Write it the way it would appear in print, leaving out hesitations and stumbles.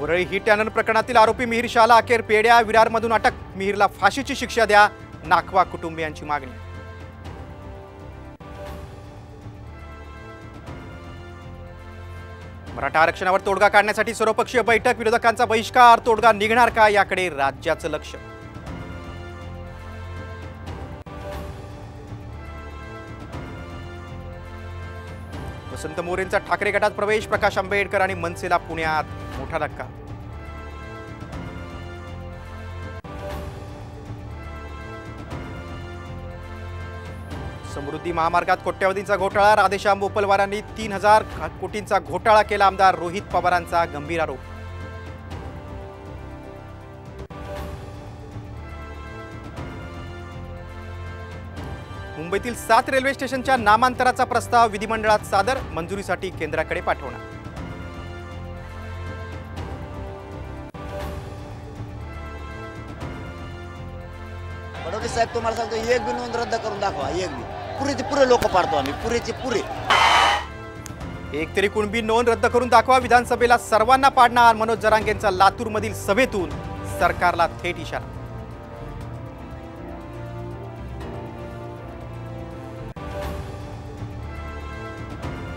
Worli hit and run प्रकरणातील आरोपी मिहिर शाहला अखेर पेड्या विरारमधून अटक। मिहिरला फाशीची शिक्षा द्या, नाखवा कुटुंबियांची मागणी। मराठा आरक्षणावर तोडगा काढण्यासाठी सर्वपक्षीय बैठक, विरोधकांचा बहिष्कार, तोडगा निघणार का याकडे राज्याचं लक्ष। वसंत मोरेंचा ठाकरे गटात प्रवेश, प्रकाश आंबेडकर आणि मनसेला पुण्यात मोठा धक्का। समृद्धी महामार्गात कोट्यवधींचा घोटाळा, राधेश्याम बोपलवारांनी 3000 कोटींचा घोटाळा केला, आमदार रोहित पवारांचा गंभीर आरोप। मुंबईतील 7 रेल्वे स्टेशनच्या नामांतराचा प्रस्ताव विधिमंडळात सादर, मंजुरीसाठी केंद्राकडे पाठवणार। फडणवीस साहेब तुम्हाला सांगतो, एक बी नोंद रद्द करून दाखवा, एक बी। पुरेचे पुरे लोक पाडतो आम्ही, पुरेचे पुरे। एक तरी कुणबी नोंद रद्द करून दाखवा, विधानसभेला सर्वांना पाडणार, मनोज जरांगेंचा लातूरमधील सभेतून सरकारला थेट इशारा।